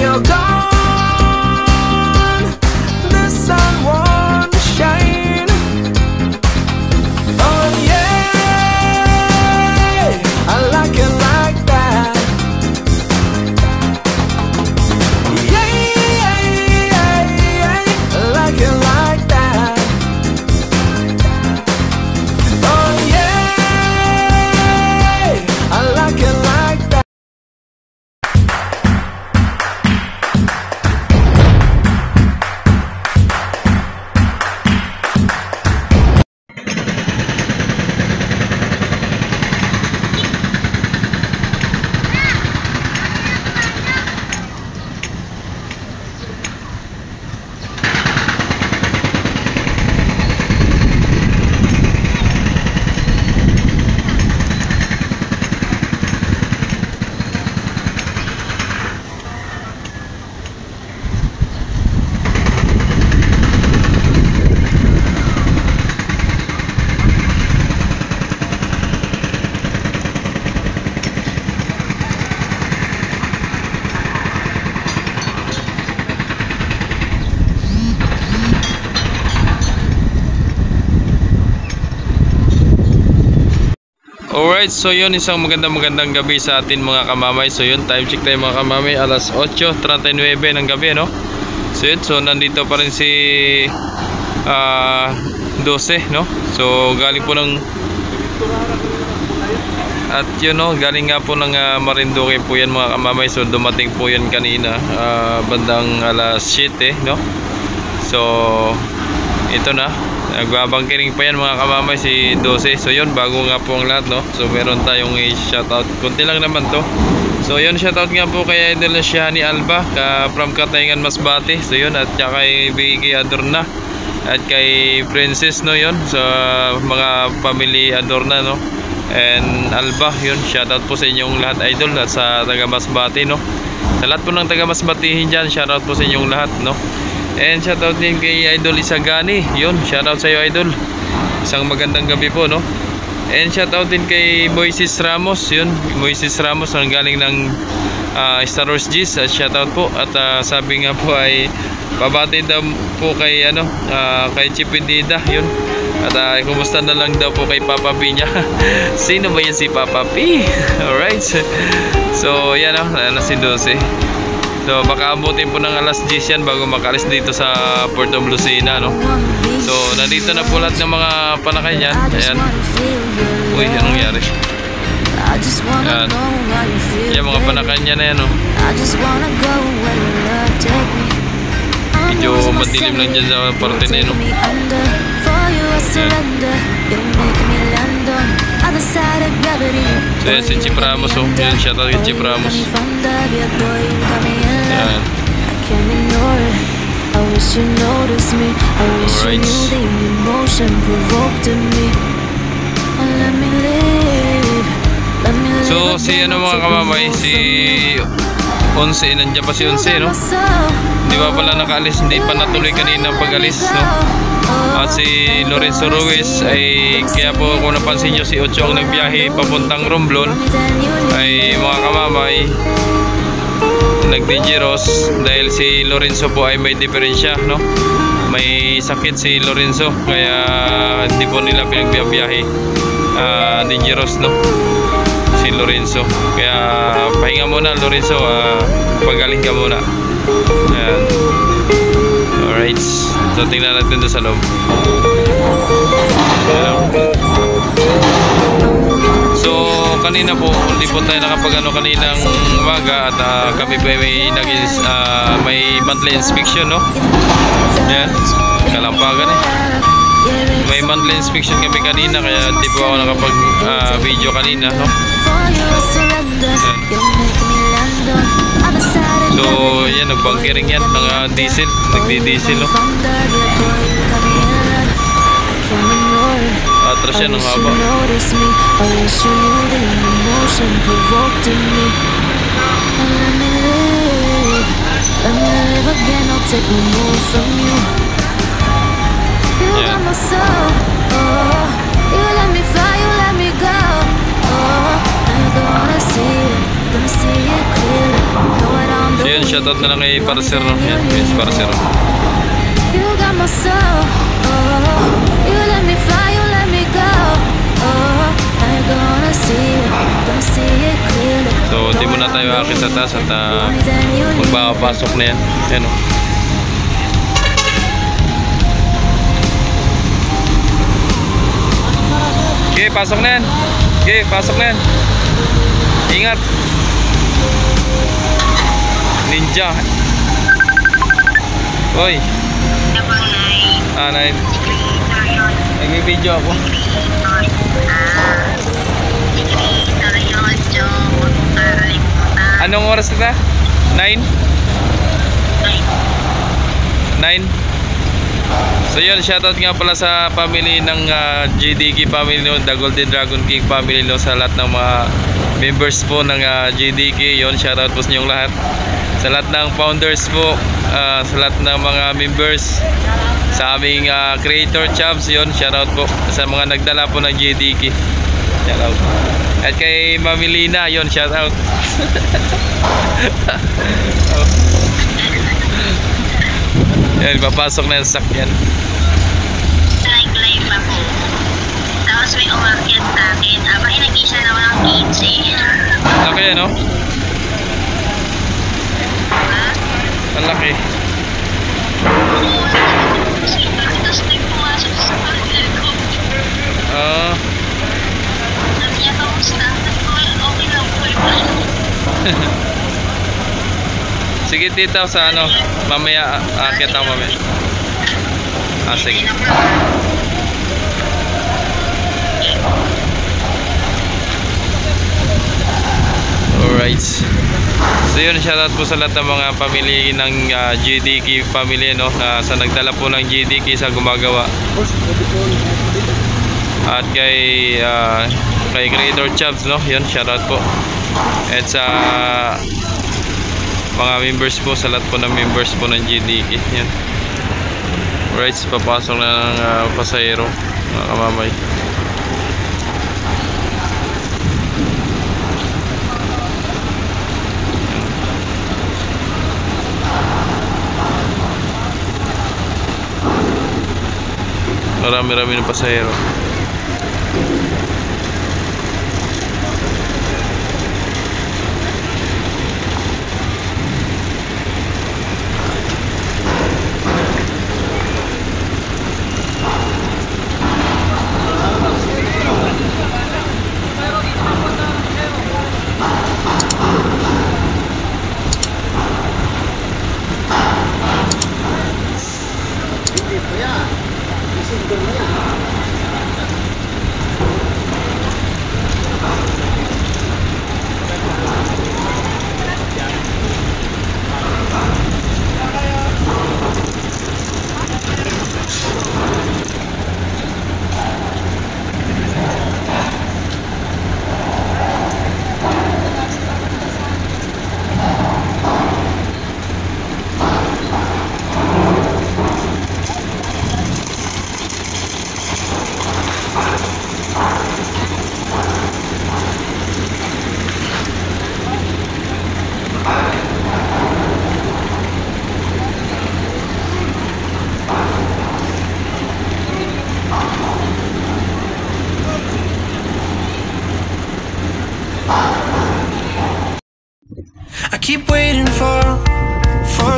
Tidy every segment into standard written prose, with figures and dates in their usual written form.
you're gone, the sun won't shine. Oh yeah, I like it like that. Yeah, yeah, yeah, yeah, I like it like that. Oh yeah, I like it like that. Alright, so yun, isang magandang gabi sa atin mga kamamay. So yun, time check tayo mga kamamay, alas 8:39 ng gabi, no? So yun, so nandito pa rin si 12, no? So galing po ng at yun, no, galing nga po ng Marinduque po yan mga kamamay. So dumating po yan kanina bandang alas 7, no? So ito na, nagbabangkiring pa yan mga kamamay si 12. So yun, bago nga po ang lahat, no? So meron tayong shoutout, kunti lang naman to. So yun, shoutout nga po kay Idol Shani Alba from Katayngan Masbate. So yun, at kay Vicky Adorna at kay Princess, no? Yun, sa mga family Adorna, no? And Alba, yun, shoutout po sa inyong lahat Idol, at sa taga Masbate, no? Sa lahat po ng taga Masbatehin dyan, shoutout po sa inyong lahat, no? And shoutout din kay Idol Isagani. Yun, shoutout sa iyo Idol. Isang magandang gabi po, no? And shoutout din kay Moises Ramos. Yun, Moises Ramos ang galing ng Star Wars G's. Shoutout po. At sabi nga po ay babati daw po kay kay Chipindida. Yun. At kumusta na lang daw po kay Papa P niya. Sino ba yan si Papa P? Alright. So yan, si 12. So baka abutin po ng alas 10 yan bago makalis dito sa Port of Lucena, no? So nandito na po lahat ng mga panakay niyan. Ayan. Uy, anong nangyari? Ayan. Yan, mga panakay niya na yan, no? Medyo madilim lang dyan sa parte na yun, no? So yan, si Chip Ramos, oh. Yan, shoutout kay Chip Ramos. Yan. So si mga kamamay, si 11, nandiyan pa si 11, no? Hindi pa pala nakaalis, hindi pa natuloy kanina pag-alis, no? At si Lorenzo Ruiz ay, kaya po kung napansin nyo, si Ocho ang nagbiyahe papuntang Romblon, ay mga kamamay nagdigiros dahil si Lorenzo po ay may diferensya, no? May sakit si Lorenzo, kaya hindi po nila pinagbiyahe digiros, no? Si Lorenzo, kaya pahinga muna Lorenzo, pagaling ka muna. Ayan. Alright, so tingnan natin doon sa loob. So kanina po, hindi po tayo nakapag-ano kaninang umaga, at kami pa may monthly inspection, no? Yan, kalampagan eh. May monthly inspection kami kanina, kaya hindi po ako nakapag-video kanina, no? Yan. So yan, nagbunkering yan ng diesel, nagdi-diesel, no? Atras yan ng haba. shoutout na lang kay Parcer, no? Yan, Miss Parcer. You got my soul. Oh, you let me fly, you let me go. Oh, I'm gonna see it clearly. So, di muna tayo akit sa taas at magpapasok na yan. Yan, no? Okay, pasok na yan. Okay, pasok na yan. Ingat. Ninja. Hoy. Nay. Nag-video ako. Anong oras na? 9? 9? So yun, shoutout nga pala sa family ng JDK family, no, The Golden Dragon King family, no, sa lahat ng mga members po ng JDK. Yun, shoutout po sa inyong lahat. Sa lahat ng founders po, sa lahat ng mga members, sa aming creator chums, yun, shoutout po sa mga nagdala po ng JDK. Shoutout. At kay Mami Lina, yun, shoutout. Yan, papasok na yung sakyan. Live ako. Tapos may umakyat sa akin. Aba, nag-isa na ako ng 15. Laki, ano? Ang laki. Tapos nagpumasok sa helicopter. Sabi niya, kamusta? Okay lang po. Sige tita, sa ano, mamaya aakyat ako mamaya. Sige. Alright. So yun, shoutout po sa lahat ng mga pamilya ng JDK family, no, na sa nagdala po ng JDK sa gumagawa. At kay Creator Chubs, no, yun, shoutout po. At sa mga members po, sa lahat po ng members po ng JDK. Yan. Alright, papasok na ng pasahero, mga kamamay. Marami-rami ng pasahero. I keep waiting for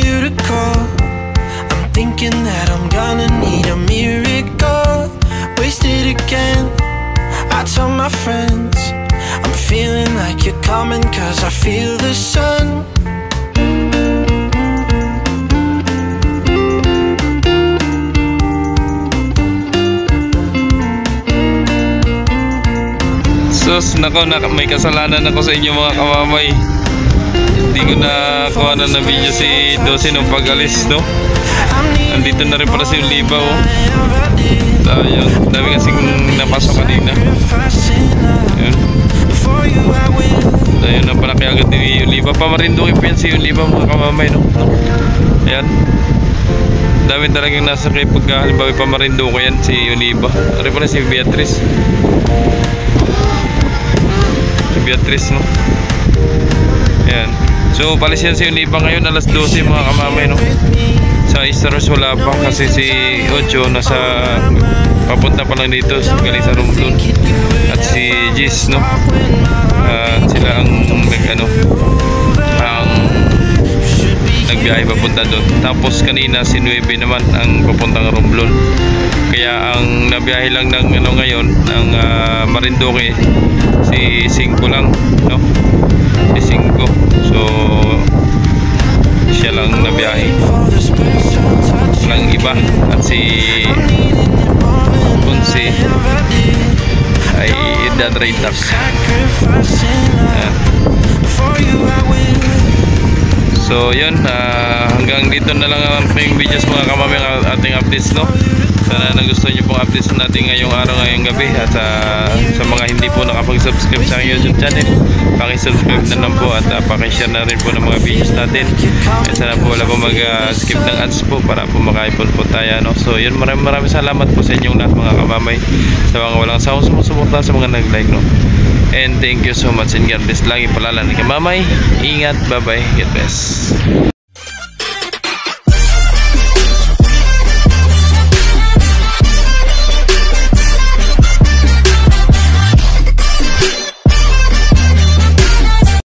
you to call. I'm thinking that I'm gonna need a miracle. Wasted again, I tell my friends I'm feeling like you're coming, cause I feel the sun. Sus, nako, may kasalanan ako sa inyo mga kamamay. Hindi ko na kuha na video si Dosi nung pag-alis, no? Andito na rin pala si Oliva, oh. Ayun, dami kasing napasok kanina. Ayun. Ayun na pala kaya agad ni Oliva. Pamarindukin pa yan si Oliva mga kamamay, no? Ayan. Dami talagang nasa kay pagka halimbawa pamarindukin yan si Oliva. Ari pala si Beatrice. Beatrice, no? Ayan. So palisensi yung iba ngayon alas 12 mga kamamay, no? Sa Istros wala pa kasi si Ocho nasa papunta pa lang dito galing sa Romblon, at si Gis, no? Sila ang nagbiyahe papunta doon. Tapos kanina si Nueve naman ang papuntang Romblon. Kaya ang nabiyahe lang ng ngayon ng Marinduque si 5 lang, no? Si 5. So siya lang nabiyahe, walang iba. At si 11 ay dadraitak. So yun, hanggang dito na lang ang ating videos mga kamami, ang ating updates, no? Sana nagustuhan nyo pong updates natin ngayong araw, ngayong gabi. At sa mga hindi po nakapag-subscribe sa aking YouTube channel, pakisubscribe na lang po at pakishare na rin po ng mga videos natin. At sana po wala po mag-skip ng ads po para po makaipon po tayo, no? So yun, maraming salamat po sa inyong lahat mga kamamay, sa mga walang sawang sumusuporta, sa mga nag-like, no? And thank you so much, and God bless. Lagi palalan ni kamamay. Ingat, bye bye, God bless.